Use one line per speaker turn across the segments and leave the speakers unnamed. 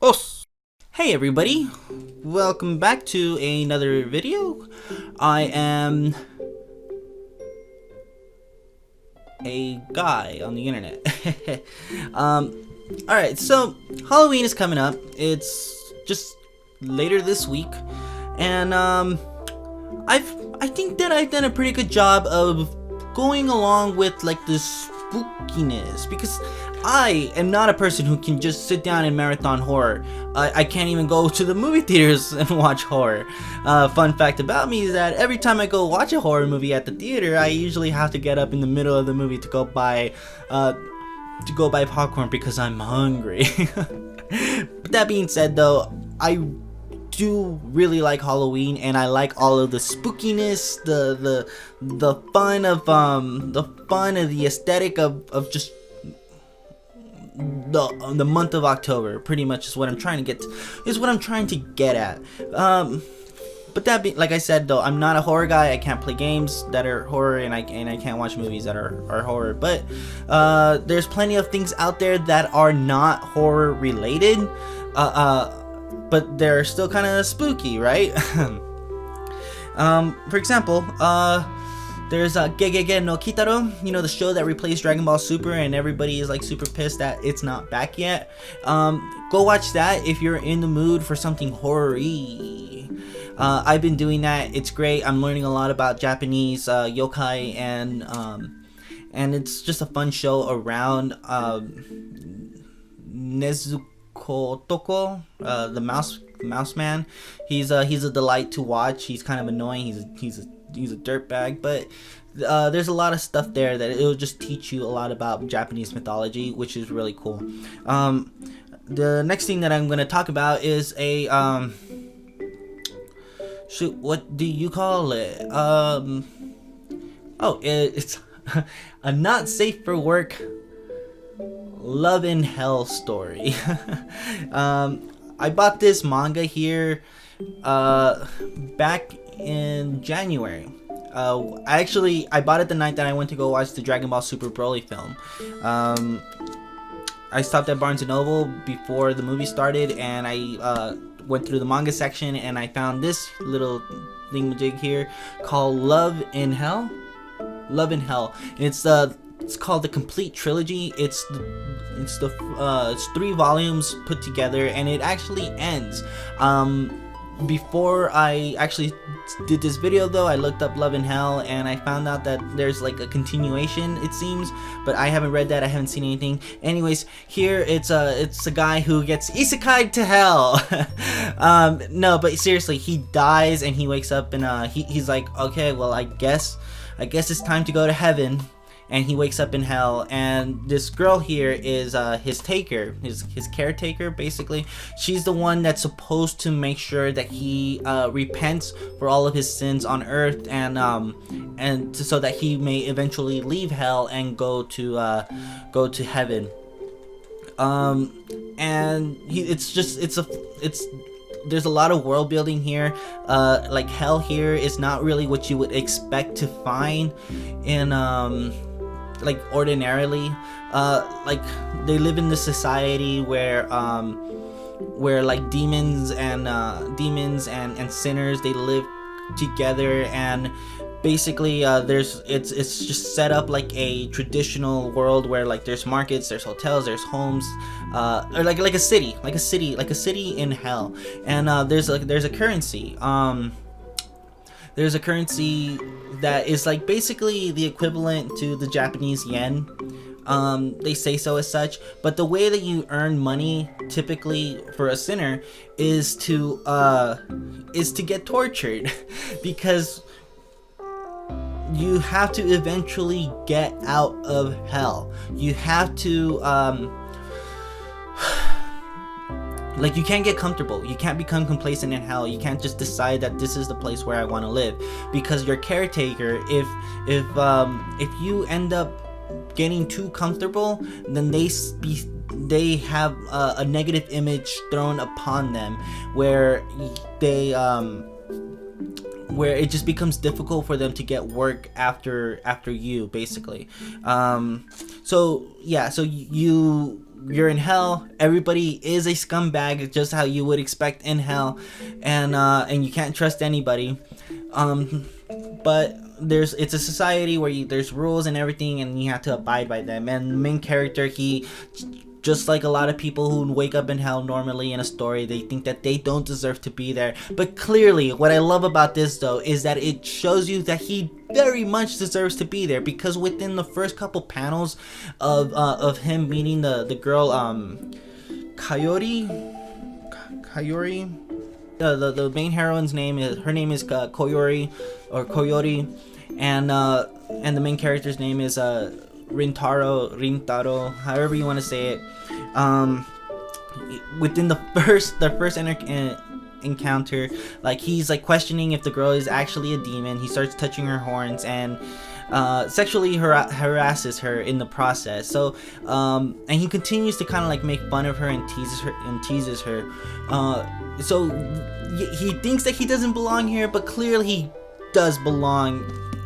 Os! Hey everybody, welcome back to another video. I am a guy on the internet. Alright, so Halloween is coming up. It's just later this week, and I think that I've done a pretty good job of going along with like the spookiness, because I am not a person who can just sit down and marathon horror. I can't even go to the movie theaters and watch horror. Fun fact about me is that every time I go watch a horror movie at the theater, I usually have to get up in the middle of the movie to go buy popcorn because I'm hungry. But that being said, though, I do really like Halloween, and I like all of the spookiness, the fun of the aesthetic of just the month of October. Pretty much is what I'm trying to get at. But that being, like I said, though, I'm not a horror guy. I can't play games that are horror, and I can't watch movies that are horror. But there's plenty of things out there that are not horror related, but they're still kind of spooky, right? For example, there's Gegege no Kitaro, you know, the show that replaced Dragon Ball Super, and everybody is like super pissed that it's not back yet. Go watch that if you're in the mood for something horror-y. I've been doing that. It's great. I'm learning a lot about Japanese yokai, and it's just a fun show around. Nezuko Toko, the mouse man. He's a delight to watch. He's kind of annoying. He's a dirtbag, but there's a lot of stuff there that it'll just teach you a lot about Japanese mythology, which is really cool. The next thing that I'm going to talk about is a what do you call it? It's a not safe for work love and hell story. I bought this manga here back in January. I bought it the night that I went to go watch the Dragon Ball Super Broly film. I stopped at Barnes & Noble before the movie started, and I went through the manga section, and I found this little thingamajig here called Love in Hell. Love in Hell. It's called the complete trilogy. It's 3 volumes put together, and it actually ends. Before I actually did this video, though, I looked up Love in Hell, and I found out that there's like a continuation, it seems, but I haven't read that. I haven't seen anything. Anyways, here it's a guy who gets isekai'd to hell. No, but seriously, he dies and he wakes up, and he's like, okay, well, I guess it's time to go to heaven. And he wakes up in hell, and this girl here is his caretaker, basically. She's the one that's supposed to make sure that he repents for all of his sins on earth, and so that he may eventually leave hell and go to heaven. And there's a lot of world building here. Like hell here is not really what you would expect to find in like ordinarily. Like they live in this society where like demons and sinners, they live together, and basically it's just set up like a traditional world where like there's markets, there's hotels, there's homes, or like a city in hell. And there's a currency. There's a currency that is like basically the equivalent to the Japanese yen. They say so as such, but the way that you earn money typically for a sinner is to get tortured, because you have to eventually get out of hell. You have to like, you can't get comfortable. You can't become complacent in hell. You can't just decide that this is the place where I want to live, because your caretaker, if you end up getting too comfortable, then they have a negative image thrown upon them, where it just becomes difficult for them to get work after you, basically. So yeah, so you're in hell. Everybody is a scumbag, just how you would expect in hell, and you can't trust anybody. But it's a society where there's rules and everything, and you have to abide by them. And the main character, he, just like a lot of people who wake up in hell normally in a story, they think that they don't deserve to be there. But clearly, what I love about this though is that it shows you that he very much deserves to be there, because within the first couple panels of him meeting the girl, Kayori, the main heroine's name is Koyori, or Koyori, and the main character's name is Rintaro, however you want to say it. Within the first encounter, like, he's like questioning if the girl is actually a demon. He starts touching her horns and sexually harasses her in the process. So and he continues to kind of like make fun of her and teases her. So he thinks that he doesn't belong here, but clearly he does belong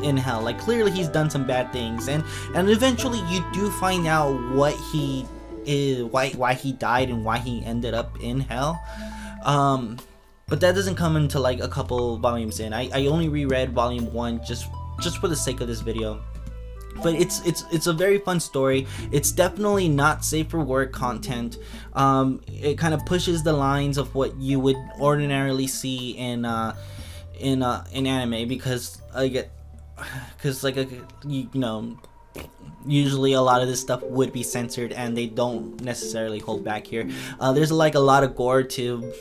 in hell. Like, clearly he's done some bad things, and eventually you do find out what he is, why he died and why he ended up in hell. But that doesn't come until like a couple volumes in. I only reread volume 1 just for the sake of this video. But it's a very fun story. It's definitely not safe for work content. It kind of pushes the lines of what you would ordinarily see in anime, because usually a lot of this stuff would be censored, and they don't necessarily hold back here. There's like a lot of gore too.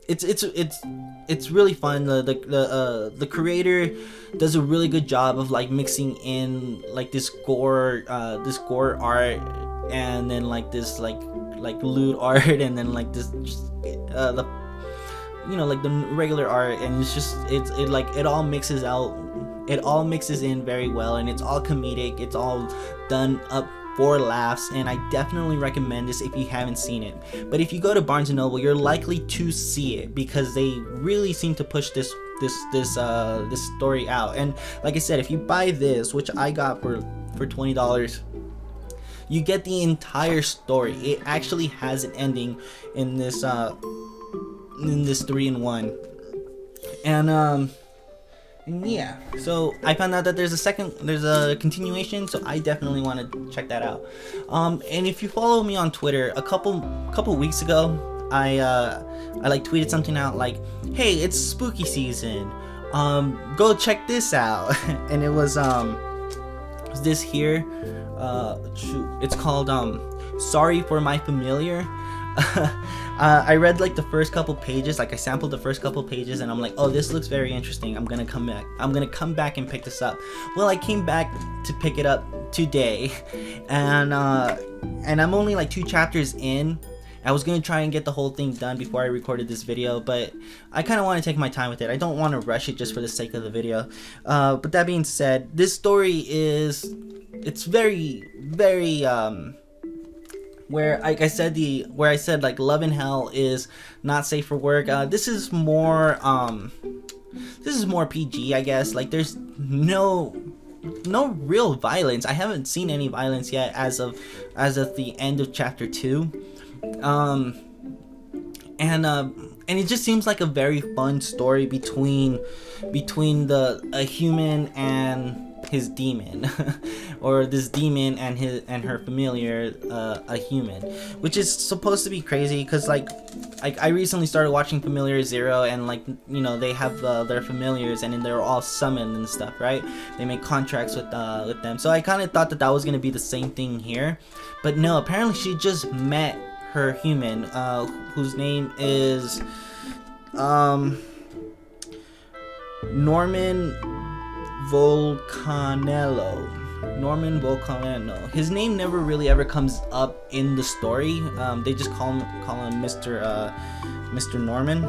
It's really fun. The creator does a really good job of like mixing in like this gore art, and then like this like lewd art, and then like this the regular art, and it all mixes out. It all mixes in very well, and it's all comedic. It's all done up for laughs, and I definitely recommend this if you haven't seen it. But if you go to Barnes & Noble, you're likely to see it, because they really seem to push this story out. And like I said, if you buy this, which I got for $20, you get the entire story. It actually has an ending in this 3-in-1, and yeah, so I found out that there's a continuation, so I definitely want to check that out. And if you follow me on Twitter, a couple weeks ago, I like tweeted something out like, hey, it's spooky season, go check this out. And it was this here, it's called Sorry for My Familiar. I read like the first couple pages, like I sampled the first couple pages, and I'm like, oh, this looks very interesting. I'm gonna come back and pick this up. Well, I came back to pick it up today, and I'm only like 2 chapters in. I was gonna try and get the whole thing done before I recorded this video, but I kind of want to take my time with it. I don't want to rush it just for the sake of the video. But that being said, this story it's very, very where I said like love in hell is not safe for work. This is more PG, I guess. Like, there's no real violence. I haven't seen any violence yet as of the end of chapter 2. And it just seems like a very fun story between a human and his demon, or this demon and her familiar, a human, which is supposed to be crazy, because like I recently started watching Familiar Zero, and like, you know, they have their familiars, and then they're all summoned and stuff, right? They make contracts with them, so I kind of thought that was gonna be the same thing here, but no, apparently she just met her human, whose name is Norman Volcanello. His name never really ever comes up in the story. They just call him Mr. Norman.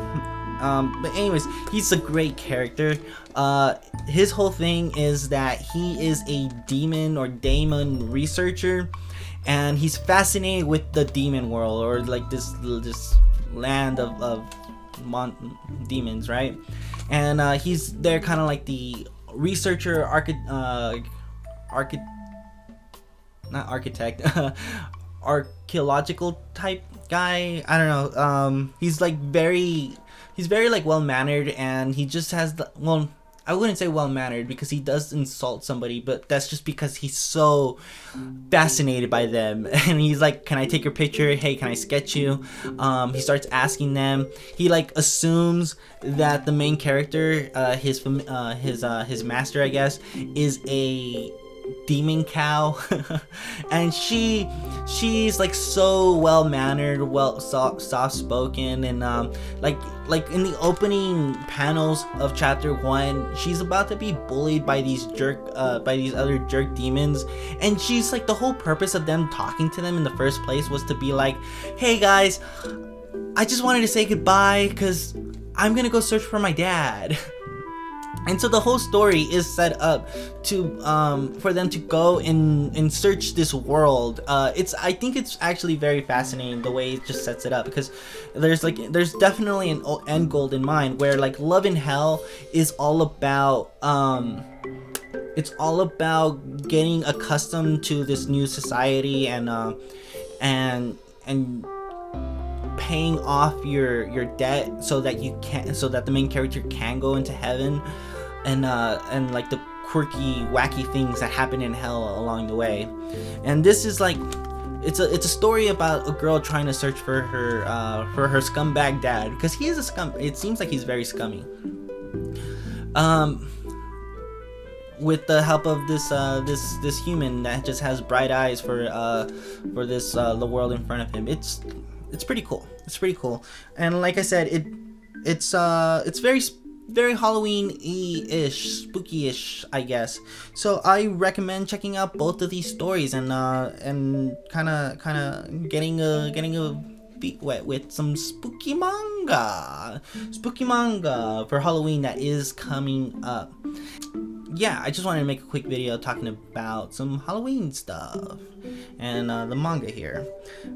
But anyways, he's a great character. His whole thing is that he is a demon or daemon researcher, and he's fascinated with the demon world, or like this land of demons, right? And he's there kind of like the researcher, not architect, archaeological type guy. I don't know. He's very like well mannered, and he just has the, well, I wouldn't say well mannered because he does insult somebody, but that's just because he's so fascinated by them. And he's like, "Can I take your picture? Hey, can I sketch you?" He starts asking them. He like assumes that the main character, his master, I guess, is a demon cow. And she's like so well mannered, soft spoken, and like in the opening panels of chapter 1, she's about to be bullied by these other jerk demons, and she's like, the whole purpose of them talking to them in the first place was to be like, "Hey guys, I just wanted to say goodbye because I'm gonna go search for my dad." And so the whole story is set up to for them to go and search this world. I think it's actually very fascinating the way it just sets it up, because there's definitely an end goal in mind, where like Love in Hell is all about it's all about getting accustomed to this new society, and paying off your debt so that the main character can go into heaven, and like the quirky, wacky things that happen in hell along the way. And this is like, it's a story about a girl trying to search for her scumbag dad, because he is a scum. It seems like he's very scummy. With the help of this human that just has bright eyes for this the world in front of him. It's pretty cool. It's pretty cool. And like I said, it's very Halloween-ish, spooky-ish, I guess. So I recommend checking out both of these stories, and kind of getting a feet wet with some spooky manga for Halloween that is coming up. Yeah, I just wanted to make a quick video talking about some Halloween stuff and the manga here.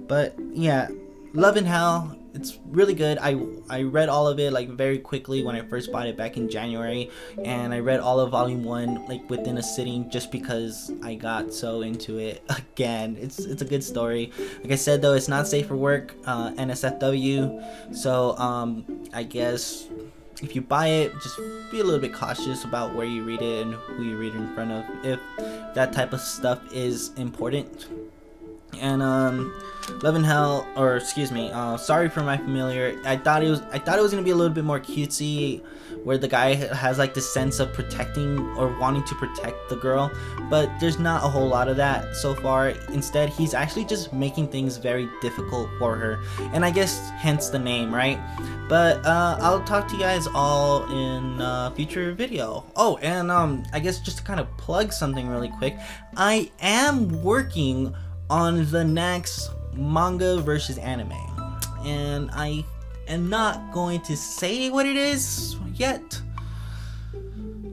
But yeah, Love in Hell, it's really good. I read all of it like very quickly when I first bought it back in January, and I read all of volume 1 like within a sitting, just because I got so into it again. It's a good story. Like I said though, it's not safe for work, NSFW. So I guess if you buy it, just be a little bit cautious about where you read it and who you read it in front of, if that type of stuff is important. And Love in Hell, or excuse me, sorry for my familiar. I thought it was gonna be a little bit more cutesy, where the guy has like this sense of protecting or wanting to protect the girl, but there's not a whole lot of that so far. Instead, he's actually just making things very difficult for her, and I guess hence the name, right? But I'll talk to you guys all in a future video. Oh, and I guess just to kind of plug something really quick, I am working on the next manga versus anime, and I am not going to say what it is yet.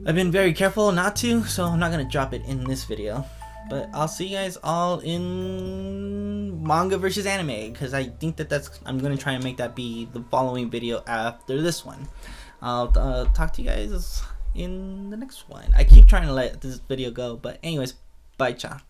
I've been very careful not to, so I'm not gonna drop it in this video. But I'll see you guys all in manga versus anime, because I think I'm gonna try and make that be the following video after this one. I'll talk to you guys in the next one. I keep trying to let this video go, but anyways, bye, cha.